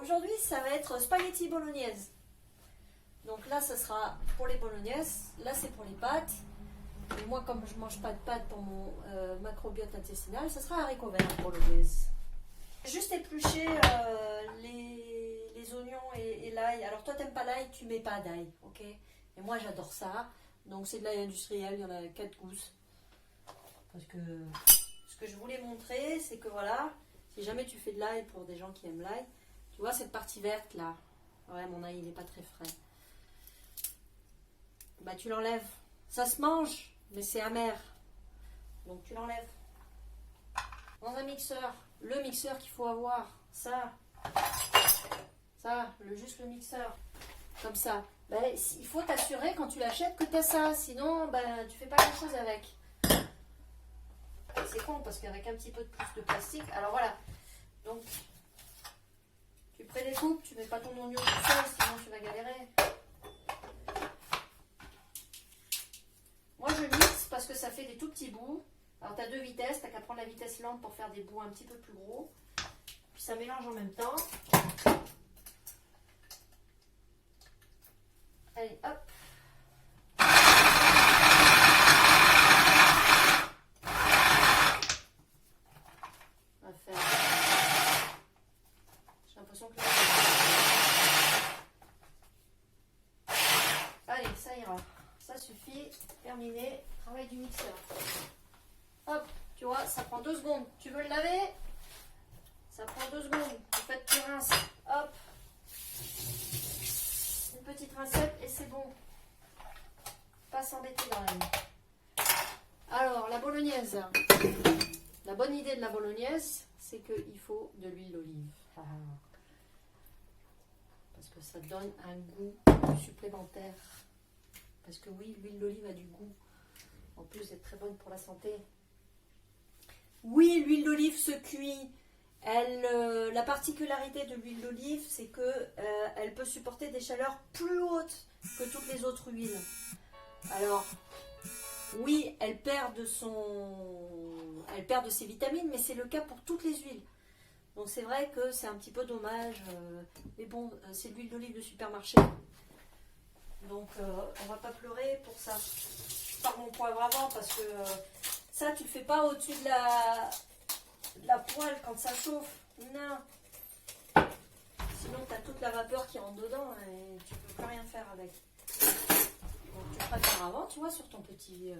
aujourd'hui, ça va être spaghetti bolognaise. Donc là, ça sera pour les bolognaises. Là, c'est pour les pâtes. Et moi, comme je ne mange pas de pâtes pour mon macrobiote intestinal, ça sera haricots verts bolognaise. Juste éplucher les oignons et l'ail. Alors toi, t'aimes pas l'ail, tu mets pas d'ail, ok? Et moi, j'adore ça. Donc c'est de l'ail industriel, il y en a 4 gousses. Parce que ce que je voulais montrer, c'est que voilà, si jamais tu fais de l'ail pour des gens qui aiment l'ail, tu vois cette partie verte là, ouais, mon ail il n'est pas très frais. Bah tu l'enlèves. Ça se mange, mais c'est amer. Donc tu l'enlèves. Dans un mixeur, le mixeur qu'il faut avoir, ça, juste le mixeur, comme ça. Ben, il faut t'assurer quand tu l'achètes que tu as ça, sinon ben, tu fais pas grand chose avec. C'est con parce qu'avec un petit peu de plus de plastique, alors voilà. Donc, tu prédécoupes, tu mets pas ton oignon tout seul, sinon tu vas galérer. Moi je mixe parce que ça fait des tout petits bouts. Alors tu as 2 vitesses, tu n'as qu'à prendre la vitesse lente pour faire des bouts un petit peu plus gros. Puis ça mélange en même temps. Allez, hop. On va faire... J'ai l'impression que... Allez, ça ira. Ça suffit. Terminé. Travail du mixeur. Hop, tu vois, ça prend 2 secondes. Tu veux le laver? Ça prend 2 secondes. En fait, tu rinces. Hop. Une petite rincette et c'est bon. Pas s'embêter dans la vie. Alors, la bolognaise. La bonne idée de la bolognaise, c'est qu'il faut de l'huile d'olive. Parce que ça donne un goût supplémentaire. Parce que oui, l'huile d'olive a du goût. En plus d'être très bonne pour la santé. Oui, l'huile d'olive se cuit. La particularité de l'huile d'olive, c'est que elle peut supporter des chaleurs plus hautes que toutes les autres huiles. Alors, oui, elle perd de ses vitamines, mais c'est le cas pour toutes les huiles. Donc c'est vrai que c'est un petit peu dommage. Mais bon, c'est de l'huile d'olive de supermarché. Donc on va pas pleurer pour ça. Je pars mon poivre avant parce que ça, tu le fais pas au-dessus de la poêle quand ça chauffe. Non. Sinon, tu as toute la vapeur qui rentre dedans et tu peux plus rien faire avec. Donc, tu le prépares avant, tu vois, sur ton petit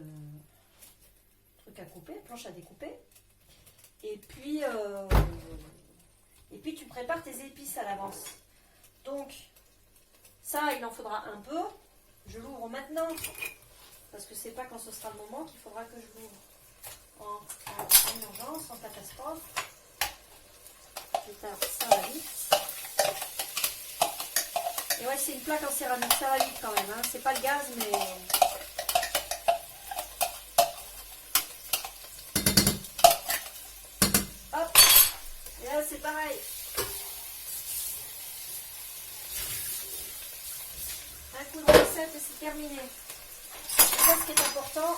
truc à couper, planche à découper. Et puis tu prépares tes épices à l'avance. Donc, ça, il en faudra un peu. Je l'ouvre maintenant. Parce que c'est pas quand ce sera le moment qu'il faudra que je l'ouvre. En urgence, en catastrophe. J'éteins, ça va vite. Et ouais, c'est une plaque en céramique, ça va vite quand même. Hein. C'est pas le gaz, mais... Hop. Et là, c'est pareil. Un coup de recette et c'est terminé. Et ça, ce qui est important...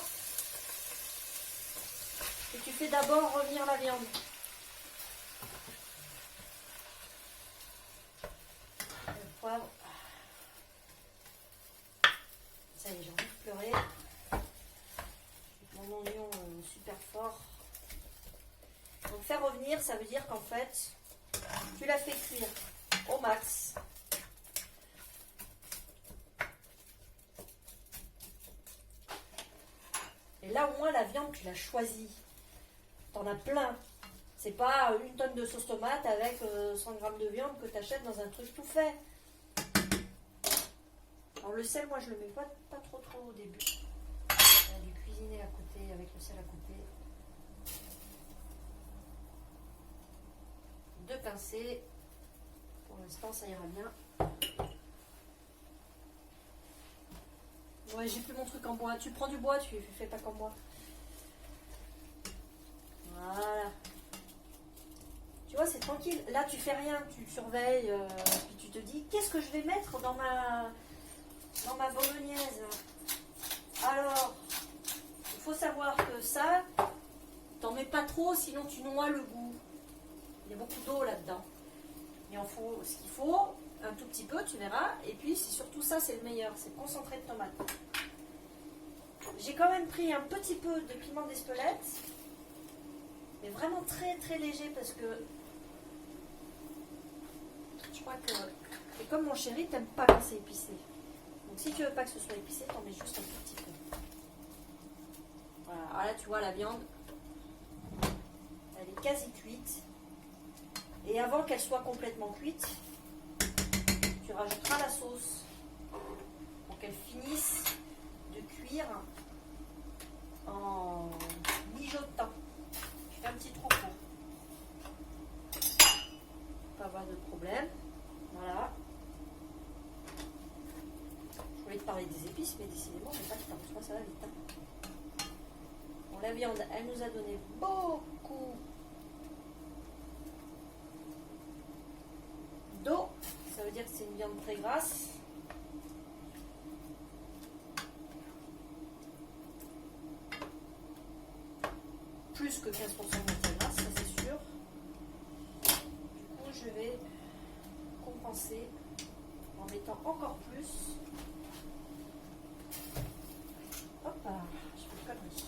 Et tu fais d'abord revenir la viande. Le poivre. Ça y est, j'ai envie de pleurer. Mon oignon super fort. Donc faire revenir, ça veut dire qu'en fait, tu la fais cuire au max. Et là au moins la viande, tu l'as choisie. T'en as plein. C'est pas 1 tonne de sauce tomate avec 100 g de viande que tu achètes dans un truc tout fait. Alors le sel, moi je le mets pas trop au début. On a dû cuisiner à côté avec le sel à côté. 2 pincées. Pour l'instant ça ira bien. Ouais, j'ai plus mon truc en bois. Tu prends du bois, tu fais pas comme moi. Voilà. Tu vois, c'est tranquille. Là, tu fais rien, tu surveilles. Puis tu te dis, qu'est-ce que je vais mettre dans ma bolognaise? Alors, il faut savoir que ça, t'en mets pas trop, sinon tu noies le goût. Il y a beaucoup d'eau là-dedans. Il en faut ce qu'il faut, un tout petit peu, tu verras. Et puis c'est surtout ça, c'est le meilleur, c'est le concentré de tomate. J'ai quand même pris un petit peu de piment d'Espelette, mais vraiment très très léger parce que je crois que, et comme mon chéri t'aime pas quand c'est épicé. Donc si tu veux pas que ce soit épicé, t'en mets juste un tout petit peu. Voilà, alors là tu vois la viande, elle est quasi cuite. Et avant qu'elle soit complètement cuite, tu rajouteras la sauce pour qu'elle finisse de cuire en mijotant. Je fais un petit trou pour pas avoir de problème. Voilà. Je voulais te parler des épices, mais décidément, on n'est pas le temps. Je crois que ça va vite. Hein. Bon, la viande, elle nous a donné beaucoup d'eau. Ça veut dire que c'est une viande très grasse. Plus que 15% de matière grasse, ça c'est sûr. Du coup, je vais compenser en mettant encore plus. Hop là, je fais une connerie.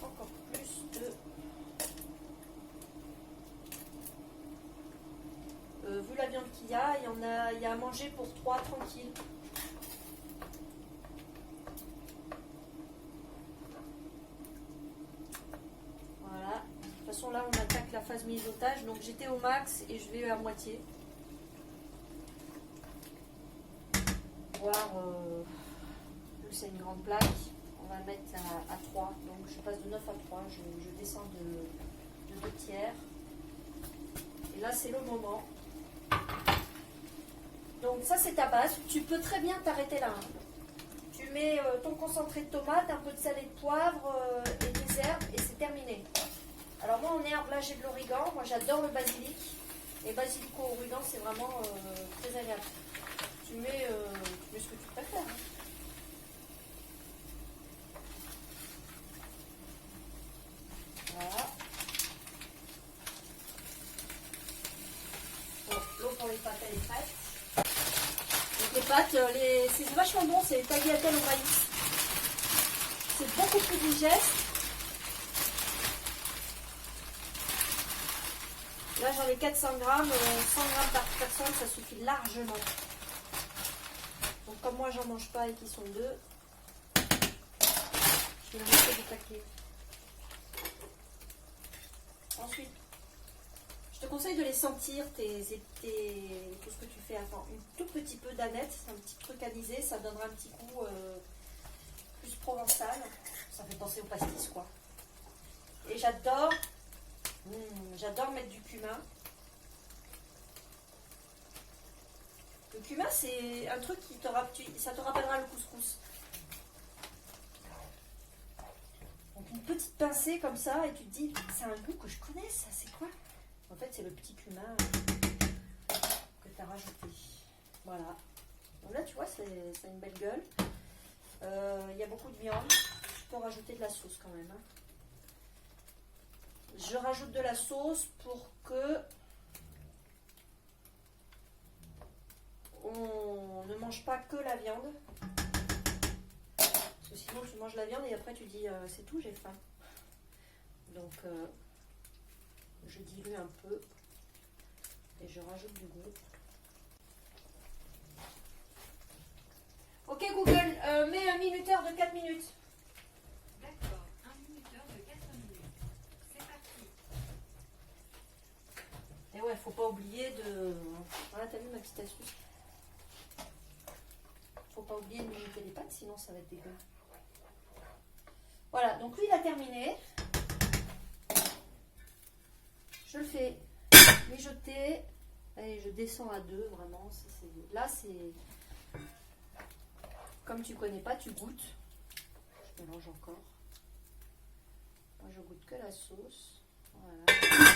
Encore plus de... vu la viande qu'il y a, il y a à manger pour 3 tranquilles. Voilà. De toute façon, là, on attaque la phase mijotage. Donc, j'étais au max et je vais à moitié. Voir, c'est une grande plaque. On va mettre à 3. Donc, je passe de 9 à 3. Je descends de 2 tiers. Et là, c'est le moment. Donc, ça, c'est ta base. Tu peux très bien t'arrêter là. Tu mets ton concentré de tomate, un peu de sel et de poivre et des herbes et c'est terminé. Alors moi en herbe là j'ai de l'origan, moi j'adore le basilic et basilico origan c'est vraiment très agréable. Tu mets ce que tu préfères. Hein. Voilà. Bon, l'eau pour les pâtes elle est prête. Donc les pâtes, c'est vachement bon, c'est tagliatelle au maïs. C'est beaucoup plus digeste. Là j'en ai 400 grammes, 100 grammes par personne, ça suffit largement. Donc comme moi j'en mange pas et qu'ils sont deux, je vais le mettre du paquet. Ensuite, je te conseille de les sentir, tout ce que tu fais avant. Un tout petit peu d'aneth, c'est un petit truc anisé, ça donnera un petit goût plus provençal. Ça fait penser au pastis quoi. Et j'adore mettre du cumin. Le cumin c'est un truc qui ça te rappellera le couscous. Donc une petite pincée comme ça et tu te dis c'est un goût que je connais ça, c'est quoi? En fait c'est le petit cumin que tu as rajouté. Voilà. Donc là tu vois c'est une belle gueule. Il y a beaucoup de viande. Tu peux rajouter de la sauce quand même. Hein. Je rajoute de la sauce pour que on ne mange pas que la viande. Parce que sinon tu manges la viande et après tu dis c'est tout, j'ai faim. Donc je dilue un peu et je rajoute du goût. Ok Google, mets un minuteur de 4 minutes. D'accord, un minuteur de 4 minutes. C'est parti. Et ouais, faut pas oublier de... Voilà, t'as vu ma petite astuce? Faut pas oublier de minuter les pâtes, sinon ça va être dégueu. Voilà, donc lui il a terminé. Je le fais mijoter. Allez, je descends à 2, vraiment. Là, c'est... Comme tu connais pas, tu goûtes. Je mélange encore. Moi, je goûte que la sauce. Voilà.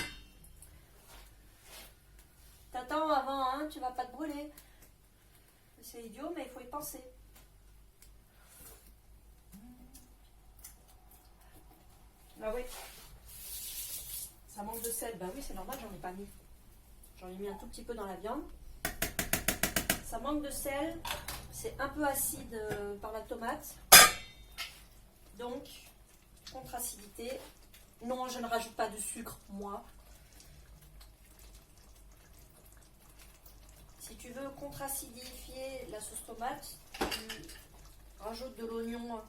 T'attends avant, hein, tu vas pas te brûler. C'est idiot, mais il faut y penser. Ah oui. Ça manque de sel. Bah oui, c'est normal, j'en ai pas mis. J'en ai mis un tout petit peu dans la viande. Ça manque de sel. C'est un peu acide par la tomate. Donc, contre acidité. Non, je ne rajoute pas de sucre, moi. Si tu veux contre-acidifier la sauce tomate, tu rajoutes de l'oignon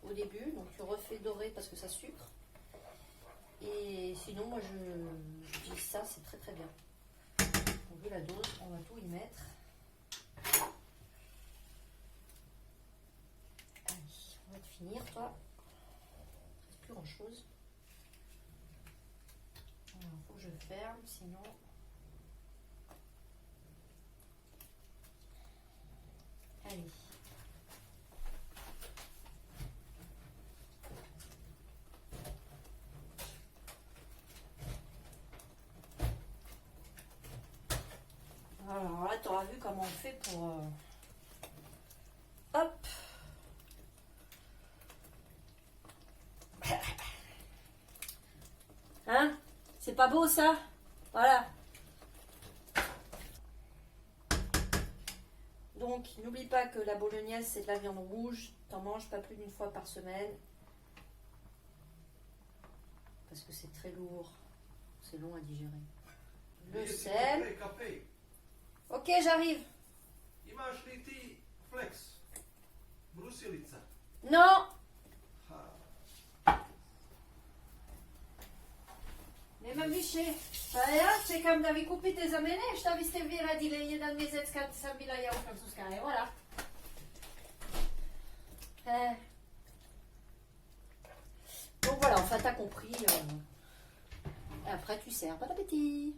au début. Donc, tu refais dorer parce que ça sucre. Et sinon, moi, je dis ça, c'est très très bien. Donc, vu la dose, on va tout y mettre. Allez, on va te finir, toi. Il ne reste plus grand chose. Il faut que je ferme, sinon. Allez. Alors là, tu auras vu comment on fait pour... Hop. Hein? C'est pas beau ça? Voilà. Donc, n'oublie pas que la bolognaise, c'est de la viande rouge. T'en manges pas plus d'une fois par semaine. Parce que c'est très lourd. C'est long à digérer. Le sel. Ok, j'arrive. Imaš li ti flex? Brusilica. Non. Ne me više. Pa ja čekam da vi kupite za mene šta biste vi radili jedan mjesec kad sam bila ja u Francuska. Et voilà. Donc voilà, enfin t'as compris. Et après tu sers. Bon appétit.